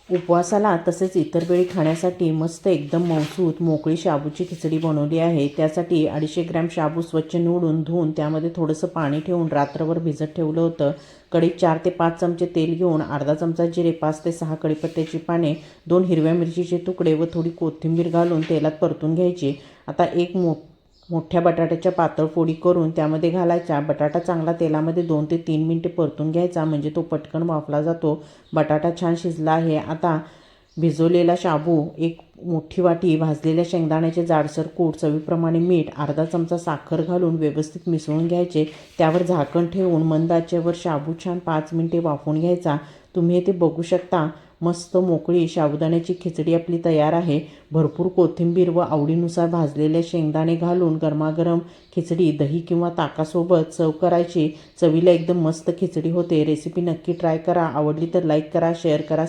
उपवासाला तसेच इतर वेळी खाण्यासाठी मस्त एकदम मऊसूत मोकळी शाबूची खिचडी बनवली आहे। त्यासाठी 250 ग्रॅम शाबू स्वच्छ निवडून धुवून त्यामध्ये थोडंसं पाणी ठेवून रात्रभर भिजत ठेवलं होतं। कढईत 4 ते 5 चमचे तेल घेऊन अर्धा चमचा जिरे, 5 ते 6 कढीपत्त्याची पाने, 2 हिरव्या मिरचीचे तुकडे व थोडी कोथिंबीर घालून तेलात परतून घ्यायची। आता एक मोठ्या बटाट्याच्या पातळ फोडी करून त्यामध्ये घालायच्या। बटाटा चांगला तेलामध्ये 2 ते 3 मिनिटे परतून घ्यायचा, म्हणजे तो पटकन वाफला जातो। बटाटा छान शिजला आहे। आता भिजवलेला शाबू, एक मोठी वाटी भाजलेल्या शेंगदाण्याचे जाडसर कूट, चवीप्रमाणे मीठ, अर्धा चमचा साखर घालून व्यवस्थित मिसळून घ्यायचे। त्यावर झाकण ठेवून मंद आचेवर शाबू छान 5 मिनिटे वाफवून घ्यायचा। तुम्ही इथे बघू शकता, मस्त मोकळी साबुदाण्याची खिचडी आपली तयार आहे। भरपूर कोथिंबीर व आवडीनुसार भाजलेले शेंगदाणे घालून गरमागरम खिचडी दही किंवा ताकासोबत सर्व करायची। चवीला एकदम मस्त खिचडी होते। रेसिपी नक्की ट्राय करा। आवडली तर लाईक करा, शेअर करा,